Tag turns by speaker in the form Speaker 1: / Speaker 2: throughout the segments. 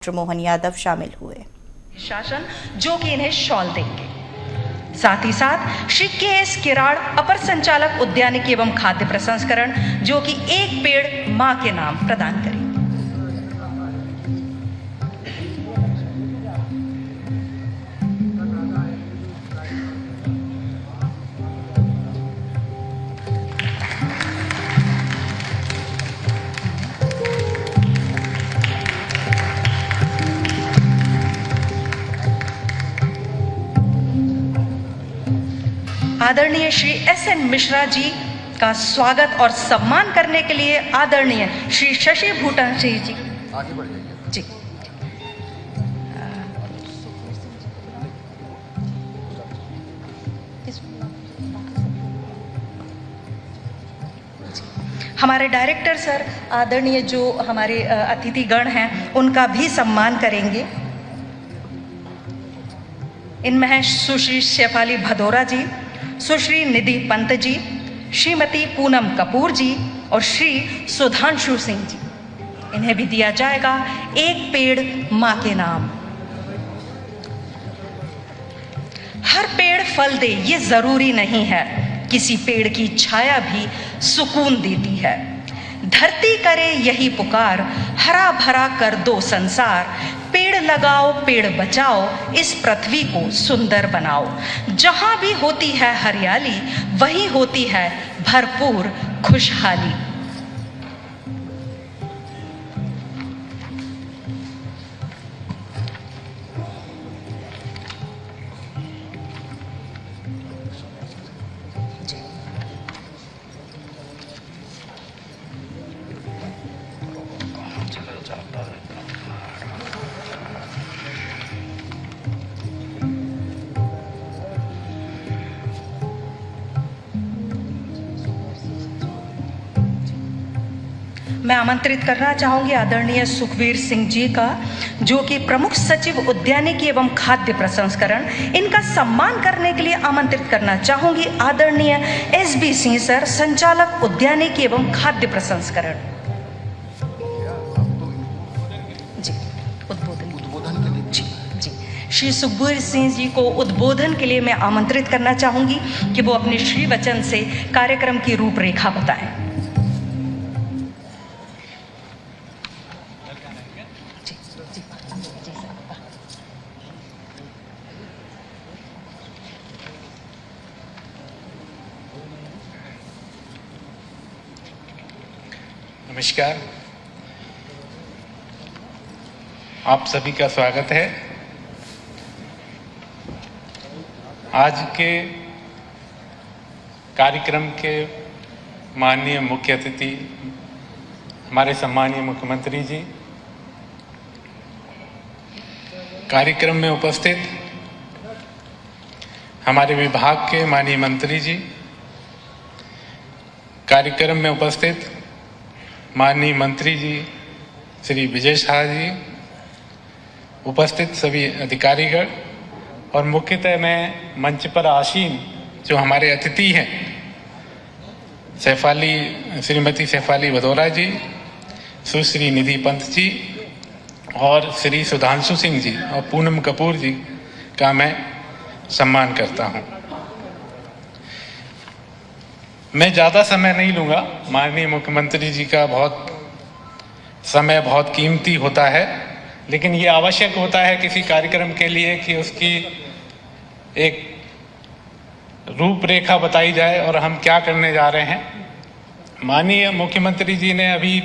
Speaker 1: मोहन यादव शामिल हुए।
Speaker 2: शासन जो कि इन्हें शॉल देंगे। साथ ही साथ श्री के.एस. किराड़ अपर संचालक उद्यानिकी एवं खाद्य प्रसंस्करण जो कि एक पेड़ मां के नाम प्रदान करेंगे। आदरणीय श्री एस.एन. मिश्रा जी का स्वागत और सम्मान करने के लिए आदरणीय श्री शशि भूषण सिंह जी
Speaker 3: आगे बढ़ जाइए
Speaker 2: जी हमारे डायरेक्टर सर आदरणीय जो हमारे अतिथिगण हैं उनका भी सम्मान करेंगे। इनमें हैं सुश्री शेफाली भदौरा जी, सुश्री निधि पंत जी, श्रीमती पूनम कपूर जी और श्री सुधांशु सिंह जी। इन्हें भी दिया जाएगा एक पेड़ मां के नाम। हर पेड़ फल दे ये जरूरी नहीं है, किसी पेड़ की छाया भी सुकून देती है। धरती करे यही पुकार, हरा भरा कर दो संसार। पेड़ लगाओ पेड़ बचाओ, इस पृथ्वी को सुंदर बनाओ। जहां भी होती है हरियाली वहीं होती है भरपूर खुशहाली। मैं आमंत्रित करना चाहूंगी आदरणीय सुखवीर सिंह जी का जो कि प्रमुख सचिव उद्यानिकी एवं खाद्य प्रसंस्करण। इनका सम्मान करने के लिए आमंत्रित करना चाहूंगी आदरणीय एस.बी. सिंह सर, संचालक उद्यानिकी एवं खाद्य प्रसंस्करण जी उद्बोधन के लिए जी श्री सुखवीर सिंह जी को उद्बोधन के लिए मैं आमंत्रित करना चाहूंगी कि वो अपने श्री वचन से कार्यक्रम की रूपरेखा बताएं।
Speaker 4: नमस्कार, आप सभी का स्वागत है। आज के कार्यक्रम के माननीय मुख्य अतिथि हमारे सम्मानीय मुख्यमंत्री जी, कार्यक्रम में उपस्थित हमारे विभाग के माननीय मंत्री जी, कार्यक्रम में उपस्थित माननीय मंत्री जी श्री विजय शाह जी, उपस्थित सभी अधिकारीगण और मुख्यतः मैं मंच पर आसीन जो हमारे अतिथि हैं श्रीमती शेफाली भदौरा जी, सुश्री निधि पंत जी और श्री सुधांशु सिंह जी और पूनम कपूर जी का मैं सम्मान करता हूं। मैं ज़्यादा समय नहीं लूँगा, माननीय मुख्यमंत्री जी का समय बहुत कीमती होता है, लेकिन ये आवश्यक होता है किसी कार्यक्रम के लिए कि उसकी एक रूपरेखा बताई जाए और हम क्या करने जा रहे हैं। माननीय मुख्यमंत्री जी ने अभी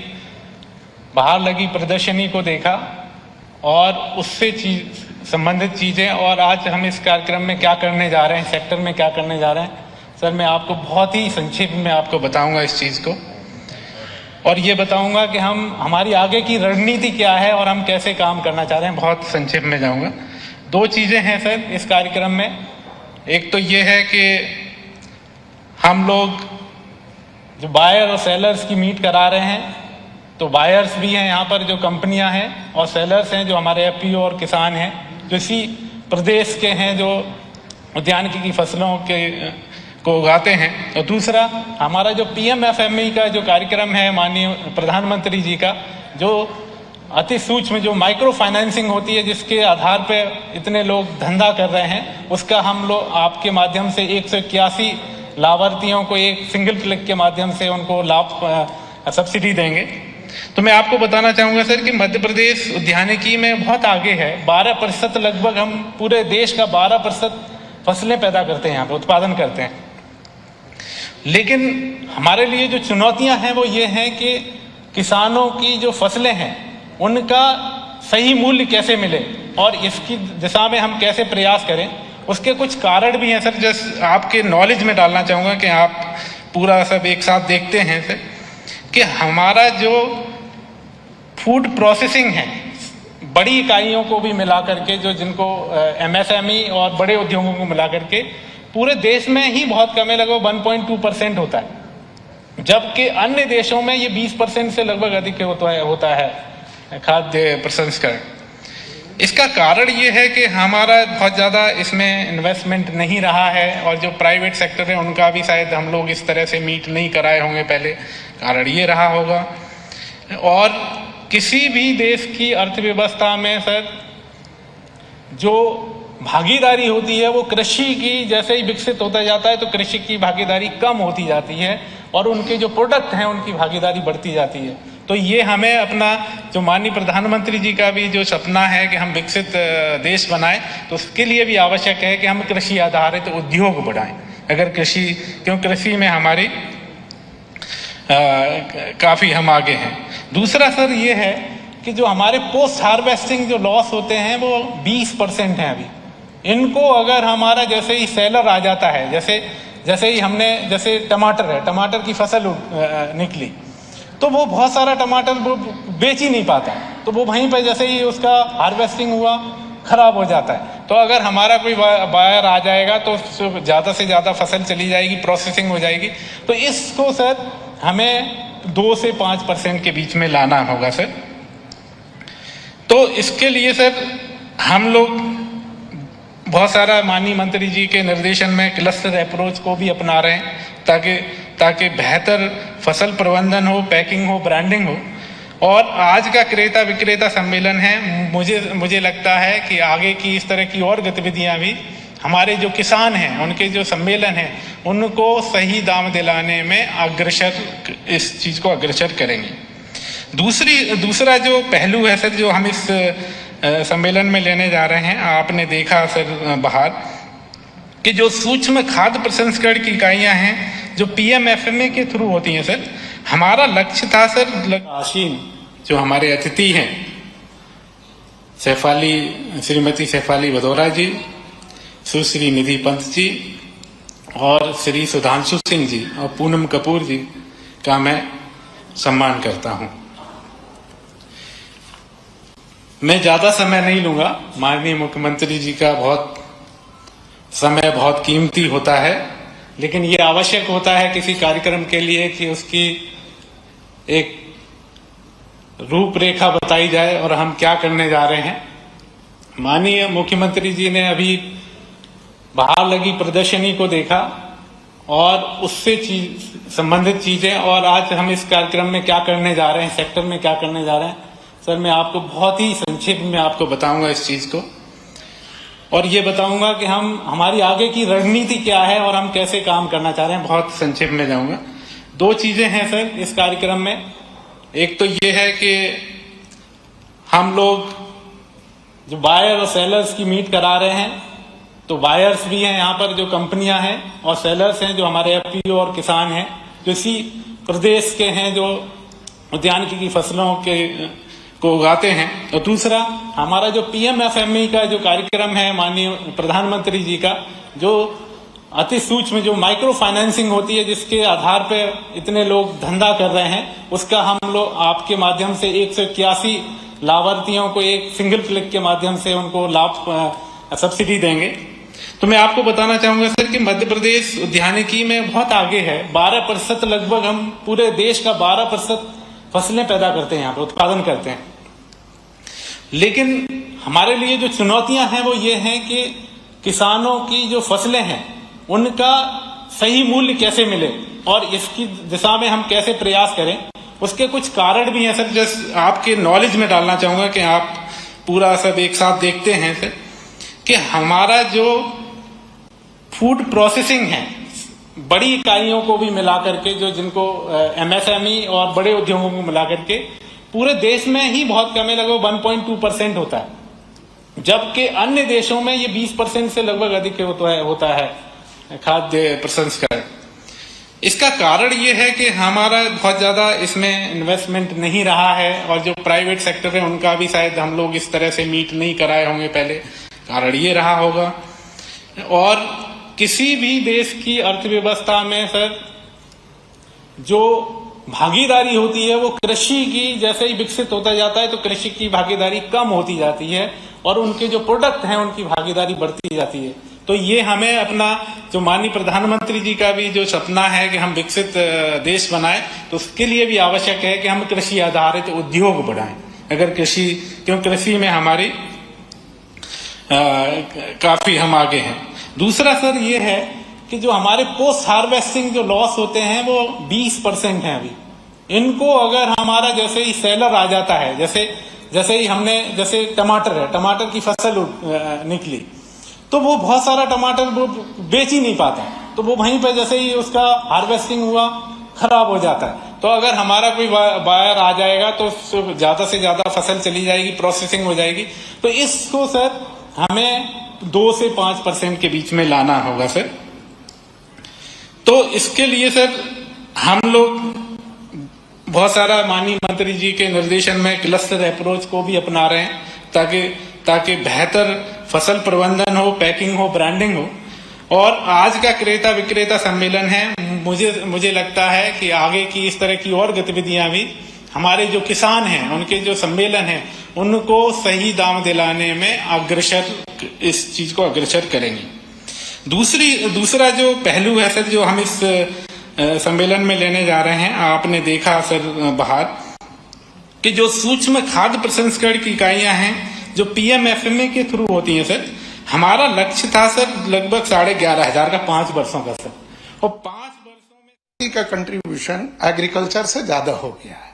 Speaker 4: बाहर लगी प्रदर्शनी को देखा और उससे संबंधित चीज़ें और आज हम इस कार्यक्रम में क्या करने जा रहे हैं, सेक्टर में क्या करने जा रहे हैं। सर, मैं आपको बहुत ही संक्षेप में आपको बताऊंगा इस चीज़ को और ये बताऊंगा कि हमारी आगे की रणनीति क्या है और हम कैसे काम करना चाह रहे हैं। बहुत संक्षेप में जाऊंगा। दो चीज़ें हैं सर इस कार्यक्रम में। एक तो ये है कि हम लोग जो बायर और सेलर्स की मीट करा रहे हैं, तो बायर्स भी हैं यहाँ पर जो कंपनियाँ हैं और सेलर्स हैं जो हमारे एफपीओ और किसान हैं जो इसी प्रदेश के हैं जो उद्यानिकी की फसलों को उगाते हैं। और दूसरा हमारा जो पीएमएफएमई का जो कार्यक्रम है माननीय प्रधानमंत्री जी का, जो अति सूक्ष्म जो माइक्रो फाइनेंसिंग होती है, जिसके आधार पे इतने लोग धंधा कर रहे हैं, उसका हम लोग आपके माध्यम से 181 लाभार्थियों को एक सिंगल क्लिक के माध्यम से उनको लाभ सब्सिडी देंगे। तो मैं आपको बताना चाहूँगा सर कि मध्य प्रदेश उद्यानिकी में बहुत आगे है। 12% लगभग, हम पूरे देश का 12% फसलें पैदा करते हैं, यहाँ पे उत्पादन करते हैं। लेकिन हमारे लिए जो चुनौतियाँ हैं वो ये हैं कि किसानों की जो फसलें हैं उनका सही मूल्य कैसे मिले और इसकी दिशा में हम कैसे प्रयास करें। उसके कुछ कारण भी हैं सर, जस्ट आपके नॉलेज में डालना चाहूँगा कि आप पूरा सब एक साथ देखते हैं सर, कि हमारा जो फूड प्रोसेसिंग है, बड़ी इकाइयों को भी मिला करके, जो जिनको MSME और बड़े उद्योगों को मिला करके पूरे देश में ही बहुत कम है, लगभग 1.2% होता है, जबकि अन्य देशों में ये 20% से लगभग अधिक होता है खाद्य प्रसंस्करण। इसका कारण ये है कि हमारा बहुत ज़्यादा इसमें इन्वेस्टमेंट नहीं रहा है, और जो प्राइवेट सेक्टर है उनका भी शायद हम लोग इस तरह से मीट नहीं कराए होंगे पहले, कारण ये रहा होगा। और किसी भी देश की अर्थव्यवस्था में सर जो भागीदारी होती है वो कृषि की, जैसे ही विकसित होता जाता है तो कृषि की भागीदारी कम होती जाती है और उनके जो प्रोडक्ट हैं उनकी भागीदारी बढ़ती जाती है। तो ये हमें अपना जो माननीय प्रधानमंत्री जी का भी जो सपना है कि हम विकसित देश बनाएं, तो उसके लिए भी आवश्यक है कि हम कृषि आधारित उद्योग बढ़ाएं। अगर कृषि में हमारी काफ़ी हम आगे हैं। दूसरा सर ये है कि जो हमारे पोस्ट हार्वेस्टिंग जो लॉस होते हैं वो 20% हैं अभी। इनको अगर हमारा जैसे ही सेलर आ जाता है, जैसे ही हमने, जैसे टमाटर है, टमाटर की फसल निकली तो वो बहुत सारा टमाटर वो बेच ही नहीं पाता, तो वो वहीं पर जैसे ही उसका हार्वेस्टिंग हुआ खराब हो जाता है। तो अगर हमारा कोई बायर आ जाएगा तो ज़्यादा से ज़्यादा फसल चली जाएगी, प्रोसेसिंग हो जाएगी। तो इसको सर हमें 2 से 5% के बीच में लाना होगा सर। तो इसके लिए सर हम लोग बहुत सारा माननीय मंत्री जी के निर्देशन में क्लस्टर अप्रोच को भी अपना रहे हैं, ताकि बेहतर फसल प्रबंधन हो, पैकिंग हो, ब्रांडिंग हो। और आज का क्रेता विक्रेता सम्मेलन है, मुझे लगता है कि आगे की इस तरह की और गतिविधियां भी हमारे जो किसान हैं उनके जो सम्मेलन हैं उनको सही दाम दिलाने में इस चीज़ को अग्रसर करेंगे। दूसरा जो पहलू है सर जो हम इस सम्मेलन में लेने जा रहे हैं, आपने देखा सर बाहर कि जो सूक्ष्म खाद्य प्रसंस्करण की इकाइयां हैं जो PMFMA के थ्रू होती हैं सर, हमारा लक्ष्य था सर आशीन जो हमारे अतिथि हैं श्रीमती शेफाली भदौरा जी, सुश्री निधि पंत जी और श्री सुधांशु सिंह जी और पूनम कपूर जी का मैं सम्मान करता हूं। मैं ज़्यादा समय नहीं लूंगा, माननीय मुख्यमंत्री जी का समय बहुत कीमती होता है, लेकिन ये आवश्यक होता है किसी कार्यक्रम के लिए कि उसकी एक रूपरेखा बताई जाए और हम क्या करने जा रहे हैं। माननीय मुख्यमंत्री जी ने अभी बाहर लगी प्रदर्शनी को देखा और उससे संबंधित चीजें, और आज हम इस कार्यक्रम में क्या करने जा रहे हैं, सेक्टर में क्या करने जा रहे हैं सर, मैं आपको बहुत ही संक्षेप में आपको बताऊंगा इस चीज को, और ये बताऊंगा कि हमारी आगे की रणनीति क्या है और हम कैसे काम करना चाह रहे हैं। बहुत संक्षेप में जाऊंगा। 2 चीजें हैं सर इस कार्यक्रम में। एक तो ये है कि हम लोग जो बायर और सेलर्स की मीट करा रहे हैं, तो बायर्स भी हैं यहाँ पर जो कंपनियां हैं, और सेलर्स हैं जो हमारे FPO और किसान हैं जो इसी प्रदेश के हैं जो उद्यानिकी की फसलों को उगाते हैं। और दूसरा हमारा जो PMFME का जो कार्यक्रम है माननीय प्रधानमंत्री जी का, जो अति सूक्ष्म जो माइक्रो फाइनेंसिंग होती है, जिसके आधार पर इतने लोग धंधा कर रहे हैं, उसका हम लोग आपके माध्यम से 181 लाभार्थियों को एक सिंगल क्लिक के माध्यम से उनको लाभ सब्सिडी देंगे। तो मैं आपको बताना चाहूंगा सर कि मध्य प्रदेश उद्यानिकी में बहुत आगे है। 12% लगभग, हम पूरे देश का 12% फसलें पैदा करते हैं, यहाँ पर उत्पादन करते हैं। लेकिन हमारे लिए जो चुनौतियां हैं वो ये हैं कि किसानों की जो फसलें हैं उनका सही मूल्य कैसे मिले और इसकी दिशा में हम कैसे प्रयास करें। उसके कुछ कारण भी हैं सर, जस्ट आपके नॉलेज में डालना चाहूंगा कि आप पूरा सब एक साथ देखते हैं सर, कि हमारा जो फूड प्रोसेसिंग है बड़ी इकाइयों को भी मिला करके, जो जिनको एमएसएमई और बड़े उद्योगों को मिला करके पूरे देश में ही बहुत कम है, लगभग 1.2% होता है, जबकि अन्य देशों में ये 20% से लगभग अधिक होता है खाद्य प्रसंस्करण। इसका कारण ये है कि हमारा बहुत ज्यादा इसमें इन्वेस्टमेंट नहीं रहा है, और जो प्राइवेट सेक्टर है उनका भी शायद हम लोग इस तरह से मीट नहीं कराए होंगे पहले, कारण ये रहा होगा। और किसी भी देश की अर्थव्यवस्था में सर जो भागीदारी होती है वो कृषि की, जैसे ही विकसित होता जाता है तो कृषि की भागीदारी कम होती जाती है और उनके जो प्रोडक्ट हैं उनकी भागीदारी बढ़ती जाती है। तो ये हमें अपना जो माननीय प्रधानमंत्री जी का भी जो सपना है कि हम विकसित देश बनाएं, तो उसके लिए भी आवश्यक है कि हम कृषि आधारित उद्योग बढ़ाएं। अगर कृषि, क्योंकि कृषि में हमारी काफी हम आगे हैं। दूसरा सर ये है कि जो हमारे पोस्ट हार्वेस्टिंग जो लॉस होते हैं वो 20% हैं अभी। इनको अगर हमारा जैसे ही सेलर आ जाता है, जैसे ही हमने, जैसे टमाटर है, टमाटर की फसल निकली तो वो बहुत सारा टमाटर वो बेच ही नहीं पाता, तो वो वहीं पर जैसे ही उसका हार्वेस्टिंग हुआ खराब हो जाता है। तो अगर हमारा कोई बायर आ जाएगा तो ज्यादा से ज्यादा फसल चली जाएगी, प्रोसेसिंग हो जाएगी। तो इसको सर हमें 2 से 5% के बीच में लाना होगा सर। तो इसके लिए सर हम लोग बहुत सारा माननीय मंत्री जी के निर्देशन में क्लस्टर अप्रोच को भी अपना रहे हैं, ताकि बेहतर फसल प्रबंधन हो, पैकिंग हो, ब्रांडिंग हो। और आज का क्रेता विक्रेता सम्मेलन है, मुझे लगता है कि आगे की इस तरह की और गतिविधियां भी हमारे जो किसान हैं उनके जो सम्मेलन हैं उनको सही दाम दिलाने में अग्रसर, इस चीज को अग्रसर करेंगे। दूसरा जो पहलू है सर जो हम इस सम्मेलन में लेने जा रहे हैं, आपने देखा सर बाहर कि जो सूक्ष्म खाद्य प्रसंस्करण की इकाइयां हैं जो पीएमएफएमई के थ्रू होती हैं सर, हमारा लक्ष्य था सर लगभग 11,500 का 5 वर्षों का सर, और 5 वर्षों में
Speaker 1: का कंट्रीब्यूशन एग्रीकल्चर से ज्यादा हो गया है।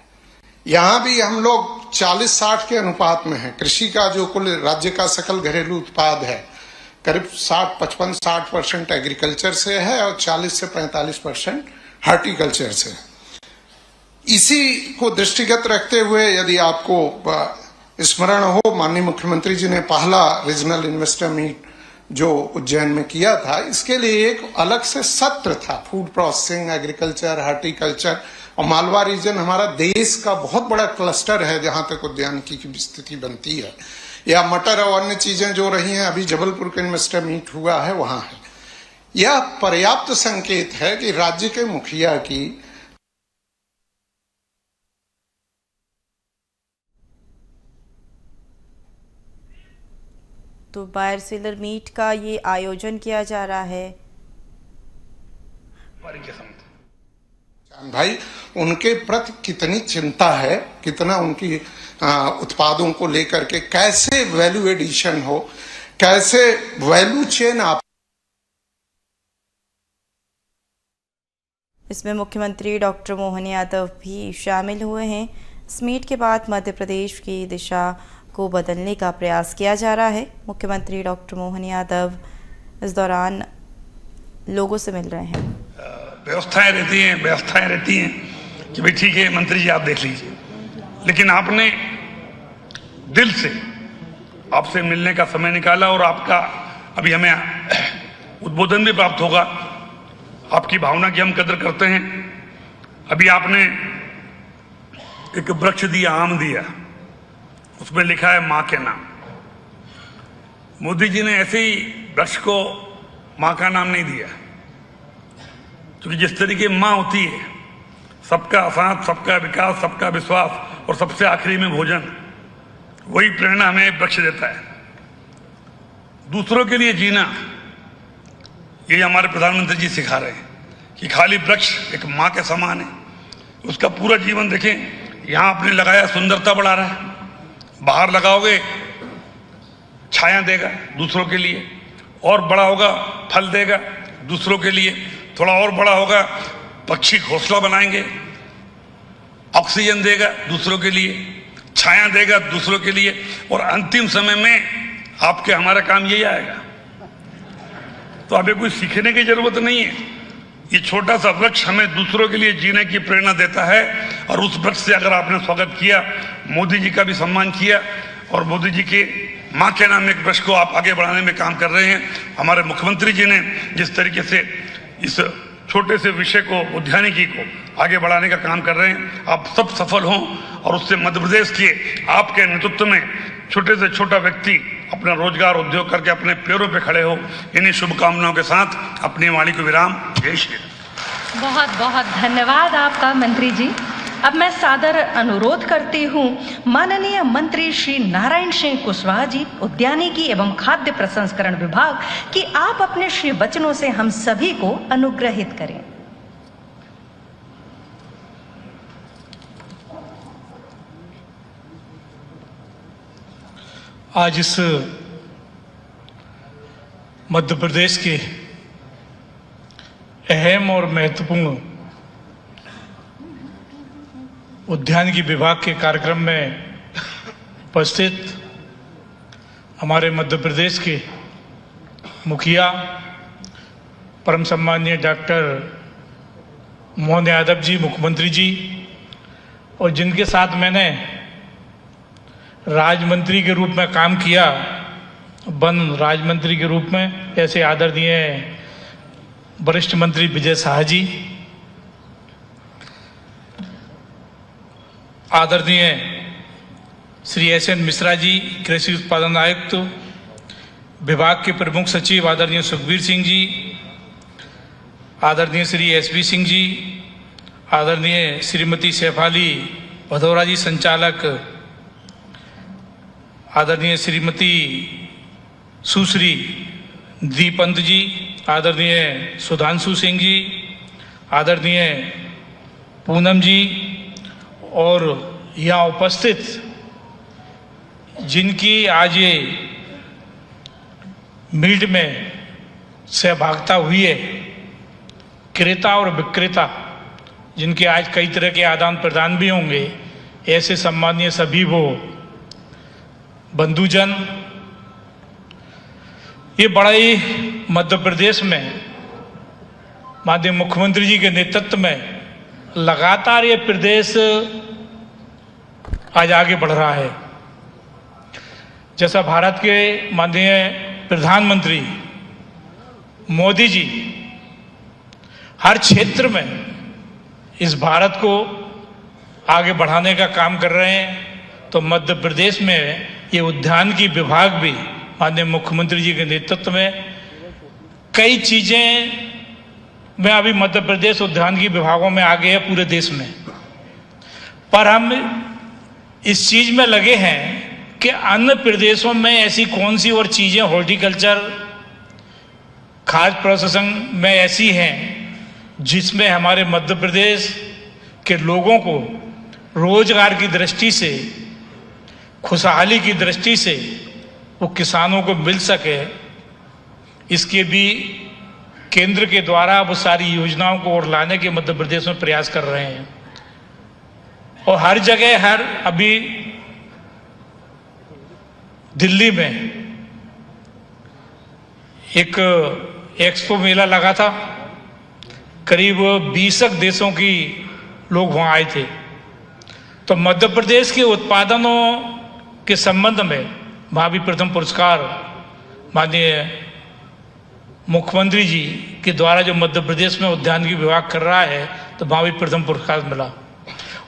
Speaker 1: यहाँ भी हम लोग 40-60 के अनुपात में है। कृषि का जो कुल राज्य का सकल घरेलू उत्पाद है करीब 55-60% एग्रीकल्चर से है और 40 से 45% हार्टिकल्चर से। इसी को दृष्टिगत रखते हुए यदि आपको स्मरण हो, माननीय मुख्यमंत्री जी ने पहला रीजनल इन्वेस्टर मीट जो उज्जैन में किया था, इसके लिए एक अलग से सत्र था। फूड प्रोसेसिंग, एग्रीकल्चर, हार्टिकल्चर और मालवा रीजन हमारा देश का बहुत बड़ा क्लस्टर है जहां तक उद्यानिकी की स्थिति बनती है, या मटर और अन्य चीजें जो रही हैं। अभी जबलपुर का इन्वेस्टर मीट हुआ है, वहां है। यह पर्याप्त संकेत है कि राज्य के मुखिया की
Speaker 3: तो बायर सेलर मीट का ये आयोजन किया जा रहा है।
Speaker 1: भाई उनके प्रति कितनी चिंता है, कितना उनकी उत्पादों को लेकर के कैसे वैल्यू एडिशन हो, कैसे वैल्यू चेन आप।
Speaker 3: इसमें मुख्यमंत्री डॉक्टर मोहन यादव भी शामिल हुए हैं। इस मीट के बाद मध्य प्रदेश की दिशा को बदलने का प्रयास किया जा रहा है। मुख्यमंत्री डॉक्टर मोहन यादव इस दौरान लोगों से मिल रहे हैं।
Speaker 5: व्यवस्थाएं रहती हैं कि भाई ठीक है मंत्री जी आप देख लीजिए, लेकिन आपने दिल से आपसे मिलने का समय निकाला और आपका अभी हमें उद्बोधन भी प्राप्त होगा। आपकी भावना की हम कदर करते हैं। अभी आपने एक वृक्ष दिया, आम दिया, उसमें लिखा है मां के नाम। मोदी जी ने ऐसे ही वृक्ष को मां का नाम नहीं दिया, क्योंकि जिस तरीके मां होती है, सबका साथ, सबका विकास, सबका विश्वास और सबसे आखिरी में भोजन, वही प्रेरणा हमें वृक्ष देता है। दूसरों के लिए जीना, ये हमारे प्रधानमंत्री जी सिखा रहे हैं कि खाली वृक्ष एक मां के समान है। उसका पूरा जीवन देखें, यहां आपने लगाया सुंदरता बढ़ा रहा है, बाहर लगाओगे छाया देगा दूसरों के लिए, और बड़ा होगा फल देगा दूसरों के लिए, थोड़ा और बड़ा होगा पक्षी घोंसला बनाएंगे, ऑक्सीजन देगा दूसरों के लिए, छाया देगा दूसरों के लिए, और अंतिम समय में आपके हमारा काम यही आएगा। तो अभी कोई सीखने की जरूरत नहीं है। ये छोटा सा वृक्ष हमें दूसरों के लिए जीने की प्रेरणा देता है, और उस वृक्ष से अगर आपने स्वागत किया, मोदी जी का भी सम्मान किया, और मोदी जी के माँ के नाम एक वृक्ष को आप आगे बढ़ाने में काम कर रहे हैं। हमारे मुख्यमंत्री जी ने जिस तरीके से इस छोटे से विषय को, उद्यानिकी को आगे बढ़ाने का काम कर रहे हैं, आप सब सफल हों, और उससे मध्य प्रदेश के आपके नेतृत्व में छोटे से छोटा व्यक्ति अपना रोजगार उद्योग करके अपने पैरों पे खड़े हो। इन्हीं शुभकामनाओं के साथ अपनी वाणी को विराम। जय श्री राम।
Speaker 2: बहुत बहुत धन्यवाद आपका मंत्री जी। अब मैं सादर अनुरोध करती हूँ माननीय मंत्री श्री नारायण सिंह कुशवाहा जी, उद्यानिकी एवं खाद्य प्रसंस्करण विभाग, कि आप अपने श्री वचनों से हम सभी को अनुग्रहित करें।
Speaker 6: आज इस मध्य प्रदेश के अहम और महत्वपूर्ण उद्यानिकी विभाग के कार्यक्रम में उपस्थित हमारे मध्य प्रदेश के मुखिया परम सम्माननीय डॉक्टर मोहन यादव जी, मुख्यमंत्री जी, और जिनके साथ मैंने राज्य मंत्री के रूप में काम किया, वन राज्य मंत्री के रूप में, ऐसे आदरणीय वरिष्ठ मंत्री विजय शाह जी, आदरणीय श्री एस.एन. मिश्रा जी, कृषि उत्पादन आयुक्त, विभाग के प्रमुख सचिव आदरणीय सुखबीर सिंह जी, आदरणीय श्री एस.बी. सिंह जी, आदरणीय श्रीमती शेफाली भदौरा जी, संचालक, आदरणीय श्रीमती सुश्री दीपंत जी, आदरणीय सुधांशु सिंह जी, आदरणीय पूनम जी, और यहाँ उपस्थित जिनकी आज ये मीट में सहभागिता हुई है, क्रेता और विक्रेता, जिनके आज कई तरह के आदान प्रदान भी होंगे, ऐसे सम्मानीय सभी वो बंधुजन, ये बड़ा ही मध्य प्रदेश में माननीय मुख्यमंत्री जी के नेतृत्व में लगातार ये प्रदेश आज आगे बढ़ रहा है। जैसा भारत के माननीय प्रधानमंत्री मोदी जी हर क्षेत्र में इस भारत को आगे बढ़ाने का काम कर रहे हैं, तो मध्य प्रदेश में ये उद्यानिकी विभाग भी माननीय मुख्यमंत्री जी के नेतृत्व में कई चीज़ें में अभी मध्य प्रदेश उद्यानिकी विभागों में आगे है पूरे देश में। पर हम इस चीज़ में लगे हैं कि अन्य प्रदेशों में ऐसी कौन सी और चीज़ें हॉर्टिकल्चर, खाद्य प्रोसेसिंग में ऐसी हैं जिसमें हमारे मध्य प्रदेश के लोगों को रोजगार की दृष्टि से, खुशहाली की दृष्टि से वो किसानों को मिल सके। इसके भी केंद्र के द्वारा वो सारी योजनाओं को और लाने के मध्य प्रदेश में प्रयास कर रहे हैं। और हर जगह, हर अभी दिल्ली में एक एक्सपो मेला लगा था, करीब 20 देशों की लोग वहाँ आए थे। तो मध्य प्रदेश के उत्पादनों के संबंध में वहाँ भी प्रथम पुरस्कार माननीय मुख्यमंत्री जी के द्वारा जो मध्य प्रदेश में उद्यानिकी विभाग कर रहा है, तो वहाँ भी प्रथम पुरस्कार मिला।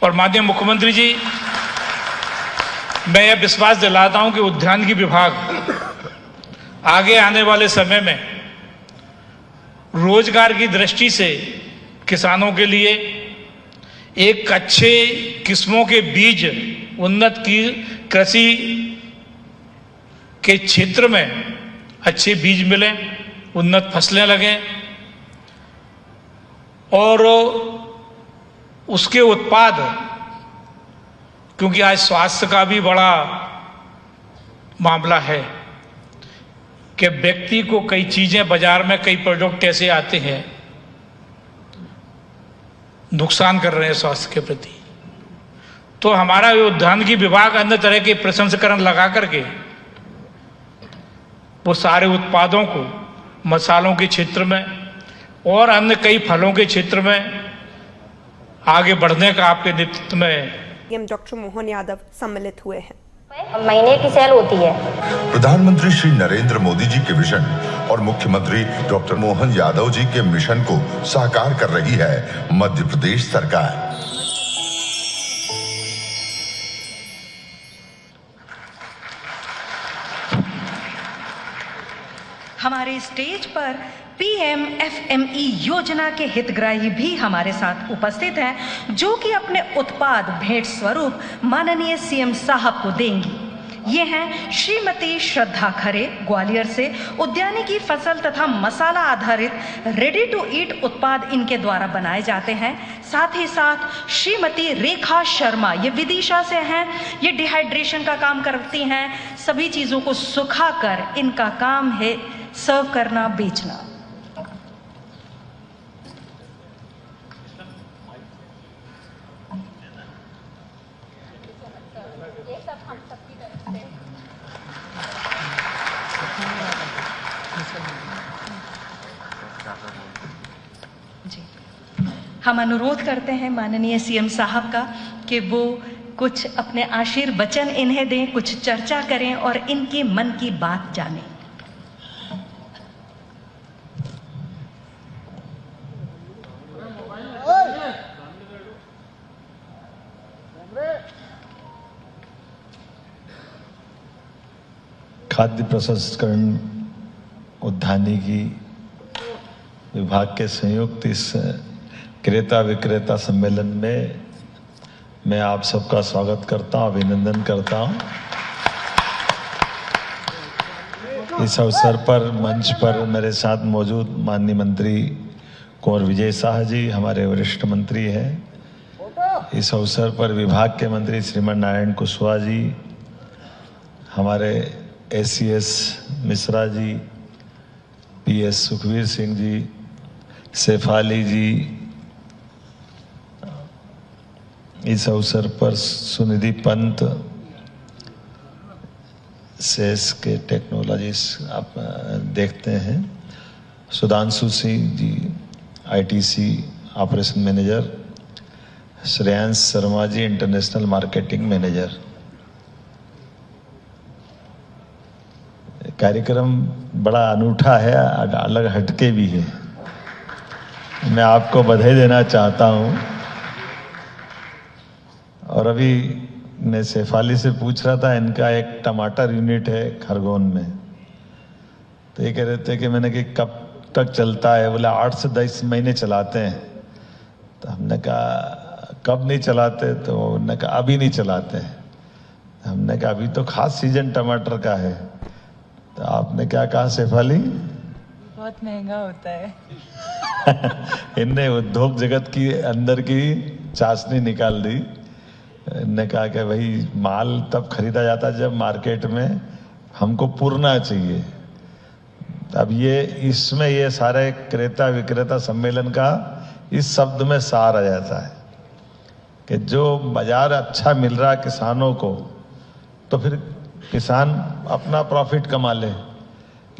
Speaker 6: और माननीय मुख्यमंत्री जी, मैं यह विश्वास दिलाता हूँ कि उद्यानिकी विभाग आगे आने वाले समय में रोजगार की दृष्टि से किसानों के लिए एक अच्छे किस्मों के बीज, उन्नत की कृषि के क्षेत्र में अच्छे बीज मिले, उन्नत फसलें लगें, और उसके उत्पाद, क्योंकि आज स्वास्थ्य का भी बड़ा मामला है कि व्यक्ति को कई चीज़ें बाजार में, कई प्रोडक्ट ऐसे आते हैं नुकसान कर रहे हैं स्वास्थ्य के प्रति। तो हमारा उद्यानिकी विभाग अन्य तरह के प्रसंस्करण लगा करके वो सारे उत्पादों को मसालों के क्षेत्र में और अन्य कई फलों के क्षेत्र में आगे बढ़ने का आपके नेतृत्व में
Speaker 7: डॉक्टर मोहन यादव सम्मिलित हुए हैं।
Speaker 8: महीने की सेल होती है।
Speaker 9: प्रधानमंत्री श्री नरेंद्र मोदी जी के विजन और मुख्यमंत्री डॉक्टर मोहन यादव जी के मिशन को साकार कर रही है मध्य प्रदेश सरकार।
Speaker 2: हमारे स्टेज पर PMFME योजना के हितग्राही भी हमारे साथ उपस्थित हैं, जो कि अपने उत्पाद भेंट स्वरूप माननीय CM साहब को देंगी। ये हैं श्रीमती श्रद्धा खरे ग्वालियर से। उद्यानिकी फसल तथा मसाला आधारित रेडी टू ईट उत्पाद इनके द्वारा बनाए जाते हैं। साथ ही साथ श्रीमती रेखा शर्मा, ये विदिशा से हैं। ये डिहाइड्रेशन का काम करती हैं। सभी चीज़ों को सुखाकर इनका काम है सर्व करना, बेचना। जी, हम अनुरोध करते हैं माननीय CM साहब का कि वो कुछ अपने आशीर्वचन इन्हें दें, कुछ चर्चा करें और इनके मन की बात जानें।
Speaker 10: खाद्य प्रसंस्करण उद्यानिकी विभाग के संयुक्त इस क्रेता विक्रेता सम्मेलन में मैं आप सबका स्वागत करता हूं, अभिनंदन करता हूं। इस अवसर पर मंच पर मेरे साथ मौजूद माननीय मंत्री कुंवर विजय शाह जी हमारे वरिष्ठ मंत्री हैं। इस अवसर पर विभाग के मंत्री श्रीमान नारायण कुशवाहा जी, हमारे ACS मिश्रा जी, PS सुखवीर सिंह जी, शेफाली जी, इस अवसर पर सुनिधि पंत, सेस के टेक्नोलॉजिस्ट आप देखते हैं, Sudhanshu Singh ji ITC operation manager, Shreyansh Sharma ji international marketing manager. कार्यक्रम बड़ा अनूठा है, अलग हटके भी है। मैं आपको बधाई देना चाहता हूं। और अभी मैं शेफाली से पूछ रहा था, इनका एक टमाटर यूनिट है खरगोन में, तो ये कह रहे थे कि मैंने कि कब तक चलता है, बोले 8 से 10 महीने चलाते हैं। तो हमने कहा कब नहीं चलाते, तो उन्होंने कहा अभी नहीं चलाते। हमने कहा अभी तो खास सीजन टमाटर का है। तो आपने क्या कहा शेफाली?
Speaker 11: बहुत महंगा होता है।
Speaker 10: इनने उद्योग जगत की अंदर की चाशनी निकाल दी। इनने कहा कि भाई माल तब खरीदा जाता है जब मार्केट में हमको पुरना चाहिए। अब ये इसमें ये सारे क्रेता विक्रेता सम्मेलन का इस शब्द में सार आ जाता है कि जो बाजार अच्छा मिल रहा है किसानों को, तो फिर किसान अपना प्रॉफिट कमा ले।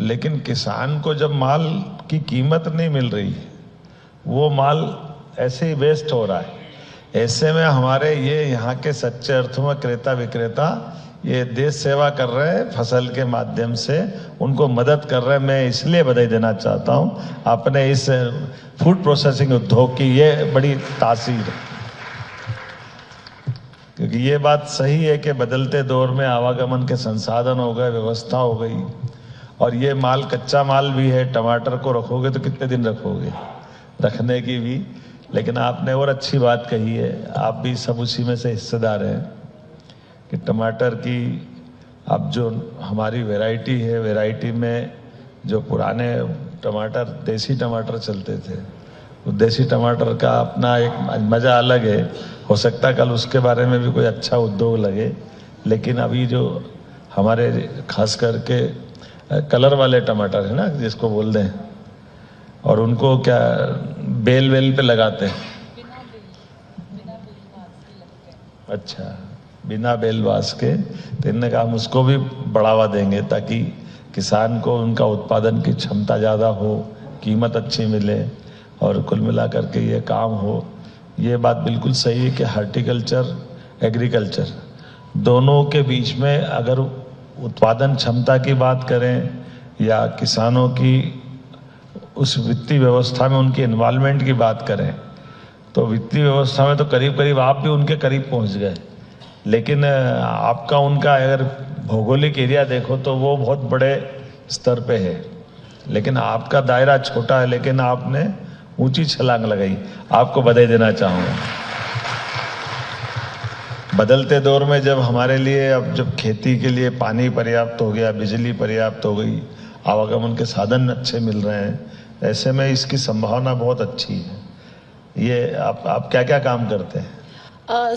Speaker 10: लेकिन किसान को जब माल की कीमत नहीं मिल रही, वो माल ऐसे ही वेस्ट हो रहा है। ऐसे में हमारे ये यहाँ के सच्चे अर्थों में क्रेता विक्रेता ये देश सेवा कर रहे हैं, फसल के माध्यम से उनको मदद कर रहे हैं। मैं इसलिए बधाई देना चाहता हूँ अपने इस फूड प्रोसेसिंग उद्योग की, ये बड़ी तासीर है। क्योंकि ये बात सही है कि बदलते दौर में आवागमन के संसाधन हो गए, व्यवस्था हो गई, और ये माल कच्चा माल भी है। टमाटर को रखोगे तो कितने दिन रखोगे, रखने की भी। लेकिन आपने और अच्छी बात कही है, आप भी सब उसी में से हिस्सेदार हैं कि टमाटर की अब जो हमारी वैरायटी है, वैरायटी में जो पुराने टमाटर देसी टमाटर चलते थे, वो देसी टमाटर का अपना एक मज़ा अलग है। हो सकता है कल उसके बारे में भी कोई अच्छा उद्योग लगे। लेकिन अभी जो हमारे खास करके कलर वाले टमाटर है ना, जिसको बोल दें, और उनको क्या बेल वेल पे लगाते हैं, अच्छा, बिना बेलवास के। तो इन्होंने कहा हम उसको भी बढ़ावा देंगे ताकि किसान को उनका उत्पादन की क्षमता ज़्यादा हो, कीमत अच्छी मिले और कुल मिलाकर के ये काम हो। ये बात बिल्कुल सही है कि हार्टिकल्चर एग्रीकल्चर दोनों के बीच में अगर उत्पादन क्षमता की बात करें या किसानों की उस वित्तीय व्यवस्था में उनकी इन्वॉल्वमेंट की बात करें तो वित्तीय व्यवस्था में तो करीब करीब आप भी उनके करीब पहुंच गए, लेकिन आपका उनका अगर भौगोलिक एरिया देखो तो वो बहुत बड़े स्तर पे है, लेकिन आपका दायरा छोटा है, लेकिन आपने ऊंची छलांग लगाई। आपको बधाई देना चाहूँगा। बदलते दौर में जब हमारे लिए अब जब खेती के लिए पानी पर्याप्त हो गया, बिजली पर्याप्त हो गई, आवागमन के साधन अच्छे मिल रहे हैं, ऐसे में इसकी संभावना बहुत अच्छी है। ये आप क्या क्या काम करते हैं?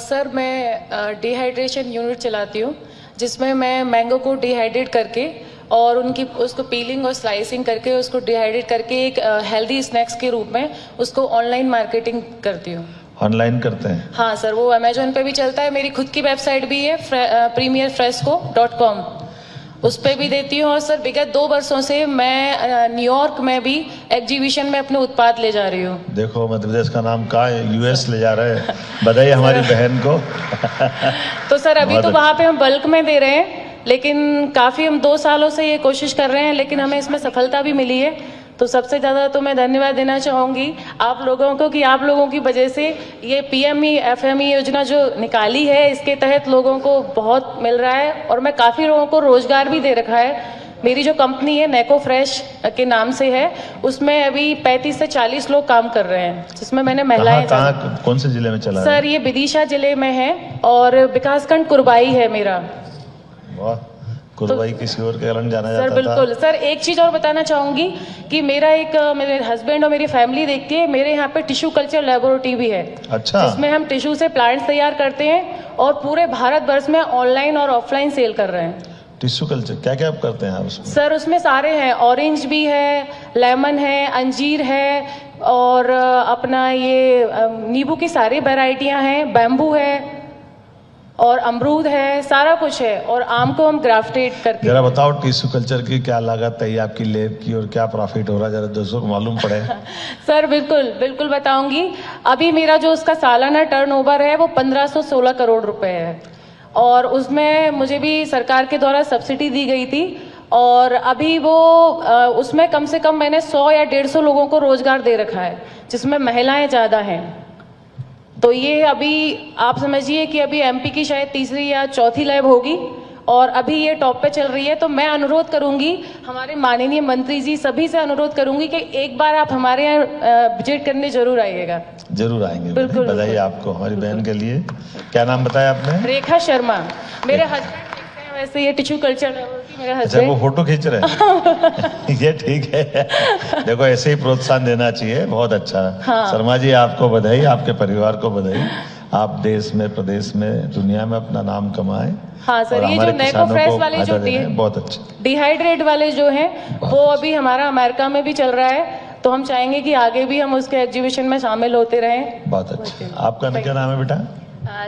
Speaker 11: सर मैं डिहाइड्रेशन यूनिट चलाती हूँ, जिसमें मैं मैंगो को डिहाइड्रेट करके और उसको पीलिंग और स्लाइसिंग करके उसको डिहाइड्रेट करके एक हेल्दी स्नैक्स के रूप में उसको ऑनलाइन मार्केटिंग करती हूँ।
Speaker 10: ऑनलाइन करते हैं?
Speaker 11: हाँ सर, वो अमेजोन पे भी चलता है, मेरी खुद की वेबसाइट भी है premierfresco.com, उस पर भी देती हूँ। और सर विगत 2 वर्षों से मैं न्यूयॉर्क में भी एग्जीबिशन में अपने उत्पाद ले जा रही हूँ।
Speaker 10: देखो मध्य प्रदेश का नाम कहाँ है, यूएस ले जा रहे हैं। बधाई हमारी बहन को।
Speaker 11: तो सर अभी तो वहाँ पे हम बल्क में दे रहे हैं, लेकिन काफ़ी हम 2 सालों से ये कोशिश कर रहे हैं, लेकिन हमें इसमें सफलता भी मिली है। तो सबसे ज़्यादा तो मैं धन्यवाद देना चाहूँगी आप लोगों को कि आप लोगों की वजह से ये PME FME योजना जो निकाली है, इसके तहत लोगों को बहुत मिल रहा है और मैं काफ़ी लोगों को रोज़गार भी दे रखा है। मेरी जो कंपनी है नेको फ्रेश के नाम से है, उसमें अभी 35 से 40 लोग काम कर रहे हैं, जिसमें मैंने महिलाएं।
Speaker 10: कौन से जिले में चला
Speaker 11: सर ये विदिशा जिले में है और विकासखंड कुरबाई है मेरा।
Speaker 10: वाह, कुरबाई किसी और के कारण जाना जाता
Speaker 11: सर बिल्कुल सर, एक चीज़ और बताना चाहूँगी कि मेरे हस्बैंड और मेरी फैमिली देखती है, मेरे यहाँ पे टिश्यू कल्चर लेबोरेटरी भी है।
Speaker 10: अच्छा।
Speaker 11: जिसमें हम टिश्यू से प्लांट्स तैयार करते हैं और पूरे भारत वर्ष में ऑनलाइन और ऑफलाइन सेल कर रहे हैं।
Speaker 10: टिश्यू कल्चर क्या क्या आप करते हैं उसमें?
Speaker 11: सर उसमें सारे हैं, ऑरेंज भी है, लेमन है, अंजीर है और अपना ये नींबू की सारी वैरायटियाँ हैं, बैम्बू है और अमरूद है, सारा कुछ है। और आम को हम ग्राफ्टेड करके।
Speaker 10: जरा बताओ टिश्यू कल्चर की क्या लागत है आपकी लैब की और क्या प्रॉफिट हो रहा है, जरा दोस्तों को मालूम पड़े।
Speaker 11: सर बिल्कुल बताऊंगी। अभी मेरा जो उसका सालाना टर्नओवर है वो 1516 करोड़ रुपए है और उसमें मुझे भी सरकार के द्वारा सब्सिडी दी गई थी और अभी वो उसमें कम से कम मैंने 100 या 150 लोगों को रोजगार दे रखा है, जिसमें महिलाएं ज़्यादा हैं। तो ये अभी आप समझिए कि अभी MP की शायद 3री या 4थी लैब होगी और अभी ये टॉप पे चल रही है। तो मैं अनुरोध करूंगी, हमारे माननीय मंत्री जी सभी से अनुरोध करूंगी कि एक बार आप हमारे यहाँ विजिट करने जरूर आइएगा।
Speaker 10: जरूर आएंगे।
Speaker 11: बिल्कुल।
Speaker 10: बधाई आपको, हमारी बहन के लिए। क्या नाम बताया आपने?
Speaker 11: रेखा शर्मा। मेरे हस्बैंड वैसे ये टिश्यू कल्चर मेरे
Speaker 10: अच्छा,
Speaker 11: हस्बैंड।
Speaker 10: वो फोटो खींच रहे हैं। ये ठीक है, देखो ऐसे ही प्रोत्साहन देना चाहिए, बहुत अच्छा।
Speaker 11: हाँ।
Speaker 10: शर्मा जी आपको बधाई, आपके परिवार को बधाई। आप देश में, प्रदेश में, दुनिया में अपना नाम कमाएं।
Speaker 11: हाँ सर, ये जो नेको फ्रेश वाले जो
Speaker 10: बहुत अच्छे
Speaker 11: डिहाइड्रेट वाले जो हैं वो अभी हमारा अमेरिका में भी चल रहा है, तो हम चाहेंगे कि आगे भी हम उसके एग्जीबिशन में शामिल होते रहें।
Speaker 10: बहुत अच्छा। आपका क्या नाम है बेटा?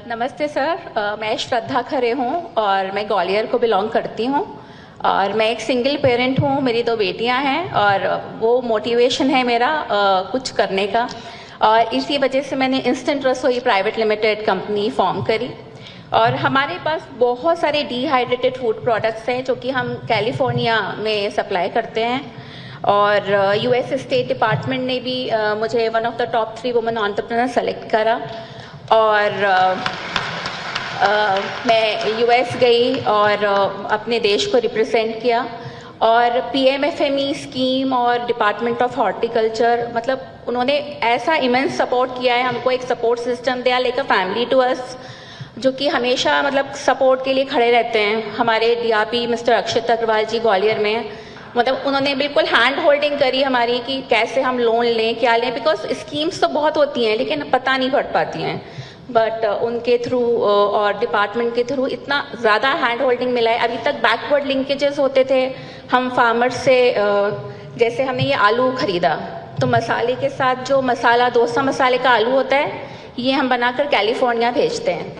Speaker 12: नमस्ते सर, मैं श्रद्धा खरे हूँ और मैं ग्वालियर को बिलोंग करती हूँ और मैं एक सिंगल पेरेंट हूँ। मेरी 2 बेटियाँ हैं और वो मोटिवेशन है मेरा कुछ करने का, और इसी वजह से मैंने इंस्टेंट रसोई प्राइवेट लिमिटेड कंपनी फॉर्म करी। और हमारे पास बहुत सारे डिहाइड्रेटेड फूड प्रोडक्ट्स हैं जो कि हम कैलिफोर्निया में सप्लाई करते हैं और US स्टेट डिपार्टमेंट ने भी मुझे one of the top 3 women entrepreneur select करा और मैं US गई और अपने देश को रिप्रेजेंट किया और PMFME स्कीम और डिपार्टमेंट ऑफ हॉर्टिकल्चर, मतलब उन्होंने ऐसा इमेंस सपोर्ट किया है हमको, एक सपोर्ट सिस्टम दे like a family to us, जो कि हमेशा मतलब सपोर्ट के लिए खड़े रहते हैं। हमारे DRP मिस्टर अक्षित अग्रवाल जी ग्वालियर में, मतलब उन्होंने बिल्कुल हैंड होल्डिंग करी हमारी कि कैसे हम लोन लें, क्या लें, बिकॉज स्कीम्स तो बहुत होती हैं लेकिन पता नहीं पड़ पाती हैं, बट उनके थ्रू और डिपार्टमेंट के थ्रू इतना ज़्यादा हैंड होल्डिंग मिला है। अभी तक बैकवर्ड लिंकेजेस होते थे हम फार्मर्स से, जैसे हमने ये आलू खरीदा तो मसाले के साथ जो मसाला डोसा मसाले का आलू होता है ये हम बनाकर कैलिफोर्निया भेजते हैं।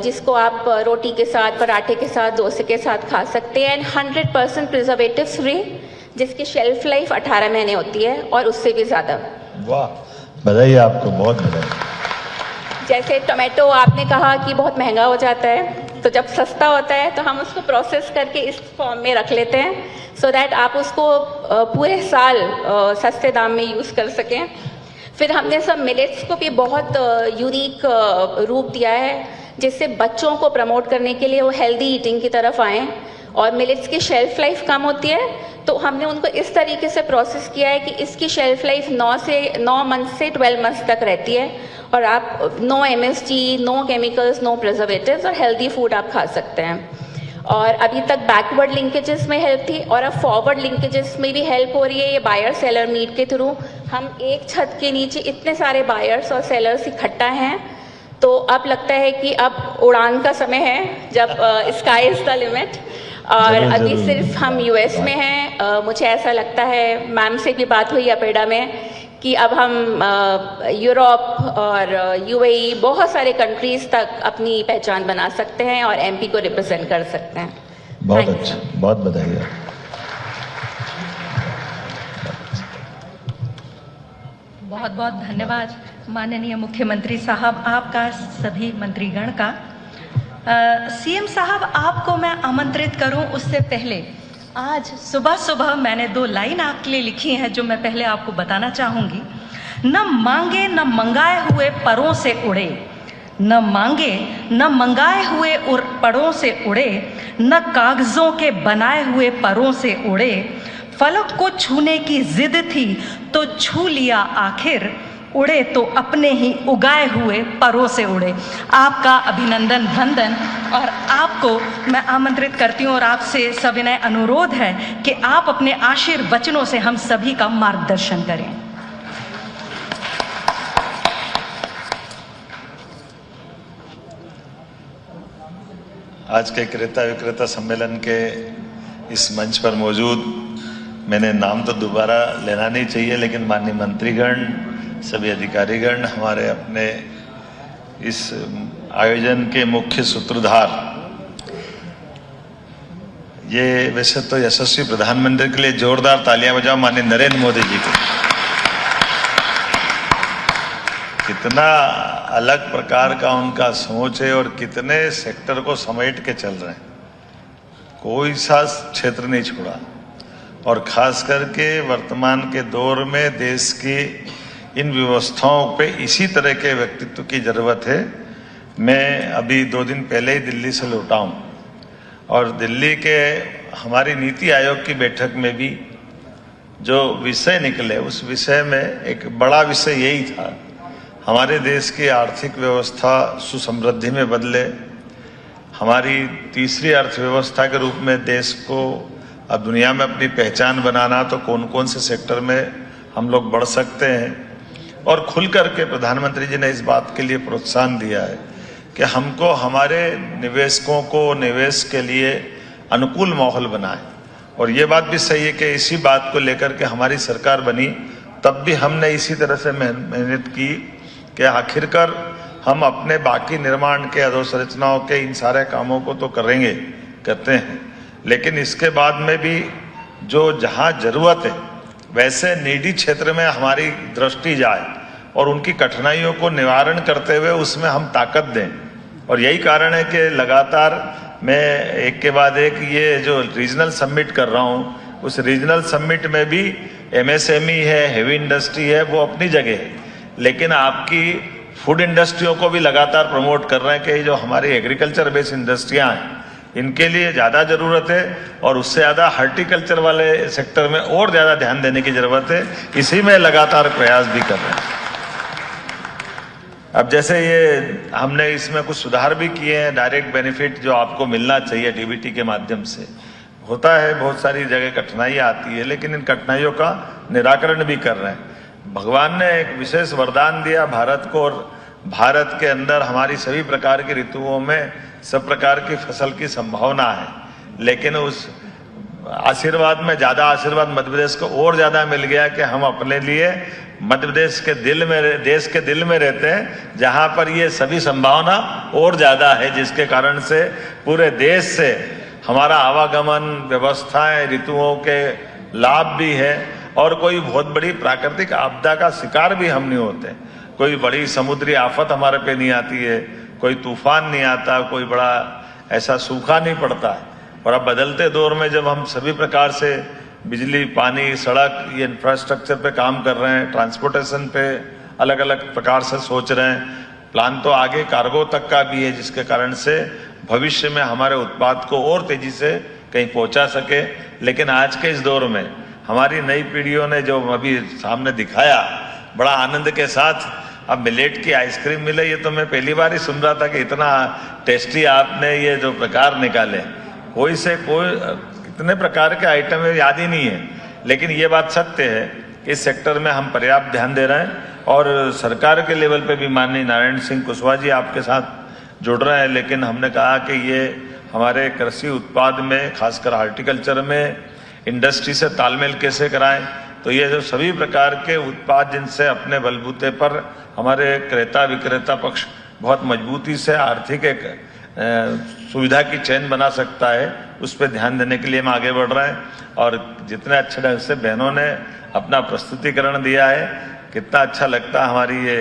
Speaker 12: जिसको आप रोटी के साथ, पराठे के साथ, डोसे के साथ खा सकते हैं, एंड 100% प्रिजर्वेटिव फ्री, जिसकी शेल्फ लाइफ 18 महीने होती है और उससे भी ज़्यादा।
Speaker 10: वाह, बधाई आपको, बहुत बधाई।
Speaker 12: जैसे टोमेटो आपने कहा कि बहुत महंगा हो जाता है, तो जब सस्ता होता है तो हम उसको प्रोसेस करके इस फॉर्म में रख लेते हैं, सो दैट आप उसको पूरे साल सस्ते दाम में यूज़ कर सकें। फिर हमने सब मिलेट्स को भी बहुत यूनिक रूप दिया है, जिससे बच्चों को प्रमोट करने के लिए वो हेल्दी ईटिंग की तरफ आएँ। और मिलेट्स की शेल्फ लाइफ कम होती है, तो हमने उनको इस तरीके से प्रोसेस किया है कि इसकी शेल्फ लाइफ 9 मंथ से 12 मंथ्स तक रहती है, और आप no MSG, no chemicals, no preservatives और हेल्दी फूड आप खा सकते हैं। और अभी तक बैकवर्ड लिंकेजेस में हेल्प थी, और अब फॉरवर्ड लिंकेजेस में भी हेल्प हो रही है ये बायर सेलर मीट के थ्रू। हम एक छत के नीचे इतने सारे बायर्स और सेलर्स इकट्ठा हैं, तो अब लगता है कि अब उड़ान का समय है, जब स्काई इज द लिमिट। और अभी सिर्फ हम US में हैं। मुझे ऐसा लगता है, मैम से भी बात हुई अपेडा में, कि अब हम यूरोप और UAE बहुत सारे कंट्रीज तक अपनी पहचान बना सकते हैं और MP को रिप्रेजेंट कर सकते हैं।
Speaker 10: बहुत अच्छा, बहुत बधाई।
Speaker 2: बहुत बहुत धन्यवाद माननीय मुख्यमंत्री साहब, आपका, सभी मंत्रीगण का। CM साहब, आपको मैं आमंत्रित करूं उससे पहले आज सुबह सुबह मैंने 2 लाइन आपके लिए लिखी हैं, जो मैं पहले आपको बताना चाहूँगी। न मांगे न मंगाए हुए परों से उड़े, न मांगे न मंगाए हुए परों से उड़े, न कागज़ों के बनाए हुए परों से उड़े। फलक को छूने की जिद थी तो छू लिया आखिर, उड़े तो अपने ही उगाए हुए परों से उड़े। आपका अभिनंदन, वंदन। और आपको मैं आमंत्रित करती हूँ और आपसे सविनय अनुरोध है कि आप अपने आशीर्वचनों से हम सभी का मार्गदर्शन करें।
Speaker 10: आज के क्रेता विक्रेता सम्मेलन के इस मंच पर मौजूद, मैंने नाम तो दोबारा लेना नहीं चाहिए, लेकिन माननीय मंत्रीगण, सभी अधिकारीगण, हमारे अपने इस आयोजन के मुख्य सूत्रधार, ये वैसे तो यशस्वी प्रधानमंत्री के लिए जोरदार तालियां बजाओ माननीय नरेंद्र मोदी जी को। कितना अलग प्रकार का उनका सोच है और कितने सेक्टर को समेट के चल रहे हैं, कोई सा क्षेत्र नहीं छोड़ा। और खास करके वर्तमान के दौर में देश की इन व्यवस्थाओं पे इसी तरह के व्यक्तित्व की जरूरत है। मैं अभी 2 दिन पहले ही दिल्ली से लौटा हूँ, और दिल्ली के हमारी नीति आयोग की बैठक में भी जो विषय निकले, उस विषय में एक बड़ा विषय यही था, हमारे देश की आर्थिक व्यवस्था सुसमृद्धि में बदले, हमारी तीसरी अर्थव्यवस्था के रूप में देश को अब दुनिया में अपनी पहचान बनाना, तो कौन कौन से सेक्टर में हम लोग बढ़ सकते हैं। और खुल करके प्रधानमंत्री जी ने इस बात के लिए प्रोत्साहन दिया है कि हमको हमारे निवेशकों को निवेश के लिए अनुकूल माहौल बनाए। और ये बात भी सही है कि इसी बात को लेकर के हमारी सरकार बनी, तब भी हमने इसी तरह से मेहनत की कि आखिरकार हम अपने बाकी निर्माण के अधोसंरचनाओं के इन सारे कामों को तो करेंगे, करते हैं, लेकिन इसके बाद में भी जो जहाँ जरूरत है वैसे नीडी क्षेत्र में हमारी दृष्टि जाए और उनकी कठिनाइयों को निवारण करते हुए उसमें हम ताकत दें। और यही कारण है कि लगातार मैं एक के बाद एक ये जो रीजनल समिट कर रहा हूँ, उस रीजनल समिट में भी MSME है, हेवी इंडस्ट्री है, वो अपनी जगह है, लेकिन आपकी फूड इंडस्ट्रियों को भी लगातार प्रमोट कर रहे हैं कि जो हमारी एग्रीकल्चर बेस्ड इंडस्ट्रियाँ हैं, इनके लिए ज़्यादा ज़रूरत है और उससे ज़्यादा हॉर्टिकल्चर वाले सेक्टर में और ज़्यादा ध्यान देने की ज़रूरत है। इसी में लगातार प्रयास भी कर रहे हैं। अब जैसे ये हमने इसमें कुछ सुधार भी किए हैं, डायरेक्ट बेनिफिट जो आपको मिलना चाहिए DBT के माध्यम से होता है, बहुत सारी जगह कठिनाइयाँ आती है, लेकिन इन कठिनाइयों का निराकरण भी कर रहे हैं। भगवान ने एक विशेष वरदान दिया भारत को, और भारत के अंदर हमारी सभी प्रकार की ऋतुओं में सब प्रकार की फसल की संभावना है, लेकिन उस आशीर्वाद में ज़्यादा आशीर्वाद मध्य प्रदेश को और ज़्यादा मिल गया कि हम अपने लिए मध्य प्रदेश के देश के दिल में रहते हैं, जहां पर ये सभी संभावना और ज़्यादा है, जिसके कारण से पूरे देश से हमारा आवागमन, व्यवस्थाएं, ऋतुओं के लाभ भी है और कोई बहुत बड़ी प्राकृतिक आपदा का शिकार भी हम नहीं होते। कोई बड़ी समुद्री आफत हमारे पे नहीं आती है, कोई तूफान नहीं आता, कोई बड़ा ऐसा सूखा नहीं पड़ता है। और अब बदलते दौर में जब हम सभी प्रकार से बिजली, पानी, सड़क, ये इंफ्रास्ट्रक्चर पे काम कर रहे हैं, ट्रांसपोर्टेशन पे अलग अलग प्रकार से सोच रहे हैं, प्लान तो आगे कार्गो तक का भी है, जिसके कारण से भविष्य में हमारे उत्पाद को और तेजी से कहीं पहुंचा सके। लेकिन आज के इस दौर में हमारी नई पीढ़ियों ने जो अभी सामने दिखाया, बड़ा आनंद के साथ अब मिलेट की आइसक्रीम मिले, ये तो मैं पहली बार ही सुन रहा था कि इतना टेस्टी आपने ये जो प्रकार निकाले। कोई से कोई कितने प्रकार के आइटम याद ही नहीं है, लेकिन ये बात सत्य है कि इस सेक्टर में हम पर्याप्त ध्यान दे रहे हैं और सरकार के लेवल पे भी माननीय नारायण सिंह कुशवाहा जी आपके साथ जुड़ रहे हैं। लेकिन हमने कहा कि ये हमारे कृषि उत्पाद में, खासकर हार्टिकल्चर में इंडस्ट्री से तालमेल कैसे कराएं, तो ये जो सभी प्रकार के उत्पाद जिनसे अपने बलबूते पर हमारे क्रेता विक्रेता पक्ष बहुत मजबूती से आर्थिक एक सुविधा की चेन बना सकता है, उस पर ध्यान देने के लिए हम आगे बढ़ रहे हैं। और जितने अच्छे ढंग से बहनों ने अपना प्रस्तुतिकरण दिया है, कितना अच्छा लगता है। हमारी ये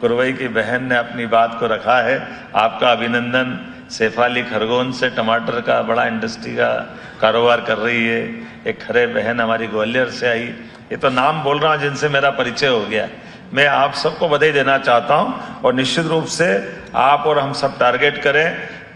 Speaker 10: कुरवई की बहन ने अपनी बात को रखा है, आपका अभिनंदन। शेफाली खरगोन से टमाटर का बड़ा इंडस्ट्री का कारोबार कर रही है। एक खरे बहन हमारी ग्वालियर से आई, ये तो नाम बोल रहा हूँ जिनसे मेरा परिचय हो गया। मैं आप सबको बधाई देना चाहता हूँ और निश्चित रूप से आप और हम सब टारगेट करें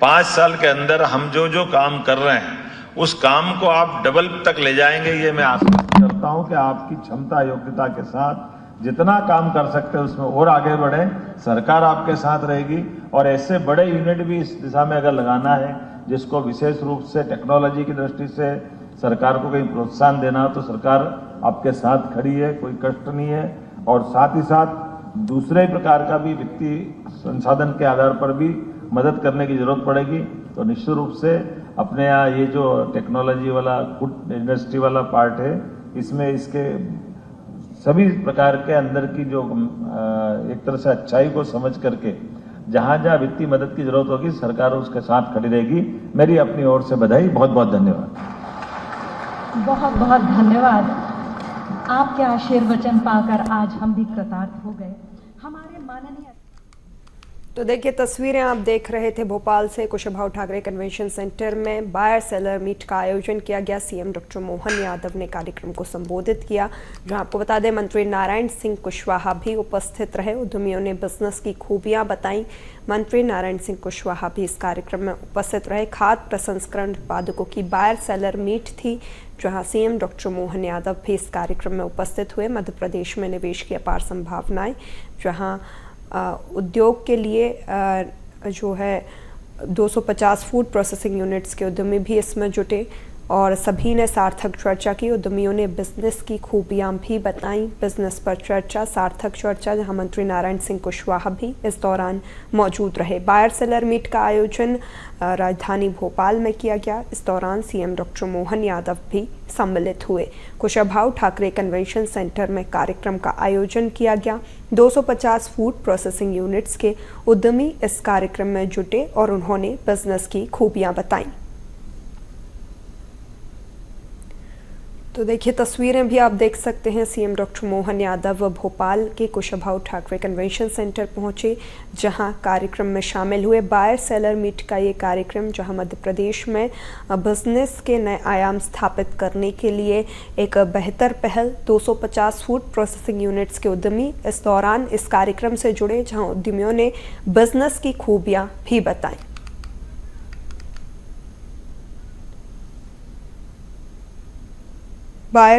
Speaker 10: 5 साल के अंदर हम जो जो काम कर रहे हैं उस काम को आप डबल तक ले जाएंगे। ये मैं आशा करता हूँ कि आपकी क्षमता योग्यता के साथ जितना काम कर सकते हैं उसमें और आगे बढ़े। सरकार आपके साथ रहेगी और ऐसे बड़े यूनिट भी इस दिशा में अगर लगाना है जिसको विशेष रूप से टेक्नोलॉजी की दृष्टि से सरकार को कहीं प्रोत्साहन देना हो, तो सरकार आपके साथ खड़ी है, कोई कष्ट नहीं है। और साथ ही साथ दूसरे प्रकार का भी वित्तीय संसाधन के आधार पर भी मदद करने की जरूरत पड़ेगी। तो निश्चित रूप से अपने यहाँ ये जो टेक्नोलॉजी वाला फूड इंडस्ट्री वाला पार्ट है, इसमें इसके सभी प्रकार के अंदर की जो एक तरह से अच्छाई को समझ करके जहां जहां वित्तीय मदद की जरूरत होगी सरकार उसके साथ खड़ी रहेगी। मेरी अपनी ओर से बधाई, बहुत बहुत धन्यवाद।
Speaker 13: बहुत बहुत धन्यवाद। आपके आशीर्वचन पाकर आज हम भी कृतार्थ हो गए। हमारे माननीय
Speaker 7: तो देखिए तस्वीरें आप देख रहे थे भोपाल से कुशाभाऊ ठाकरे कन्वेंशन सेंटर में बायर सेलर मीट का आयोजन किया गया। सीएम डॉक्टर मोहन यादव ने कार्यक्रम को संबोधित किया, जहां आपको बता दें मंत्री नारायण सिंह कुशवाहा भी उपस्थित रहे। उद्यमियों ने बिजनेस की खूबियां बताई। मंत्री नारायण सिंह कुशवाहा भी इस कार्यक्रम में उपस्थित रहे। खाद्य प्रसंस्करण उत्पादकों की बायर सेलर मीट थी, जहां सीएम डॉक्टर मोहन यादव भी इस कार्यक्रम में उपस्थित हुए। मध्य प्रदेश में निवेश की अपार संभावनाएं, जहां उद्योग के लिए जो है 250 फूड प्रोसेसिंग यूनिट्स के उद्यमी भी इसमें जुटे और सभी ने सार्थक चर्चा की। उद्यमियों ने बिजनेस की खूबियां भी बताई। बिजनेस पर चर्चा, सार्थक चर्चा, जहां मंत्री नारायण सिंह कुशवाहा भी इस दौरान मौजूद रहे। बायर सेलर मीट का आयोजन राजधानी भोपाल में किया गया। इस दौरान सीएम डॉक्टर मोहन यादव भी सम्मिलित हुए। कुशाभाऊ ठाकरे कन्वेंशन सेंटर में कार्यक्रम का आयोजन किया गया। 250 फूड प्रोसेसिंग यूनिट्स के उद्यमी इस कार्यक्रम में जुटे और उन्होंने बिजनेस की खूबियां बताई। तो देखिए तस्वीरें भी आप देख सकते हैं। सीएम डॉक्टर मोहन यादव भोपाल के कुशाभाऊ ठाकरे कन्वेंशन सेंटर पहुंचे, जहां कार्यक्रम में शामिल हुए। बायर सेलर मीट का ये कार्यक्रम जहां मध्य प्रदेश में बिजनेस के नए आयाम स्थापित करने के लिए एक बेहतर पहल। 250 फूड प्रोसेसिंग यूनिट्स के उद्यमी इस दौरान इस कार्यक्रम से जुड़े, जहां उद्यमियों ने बिजनेस की खूबियां भी बताई।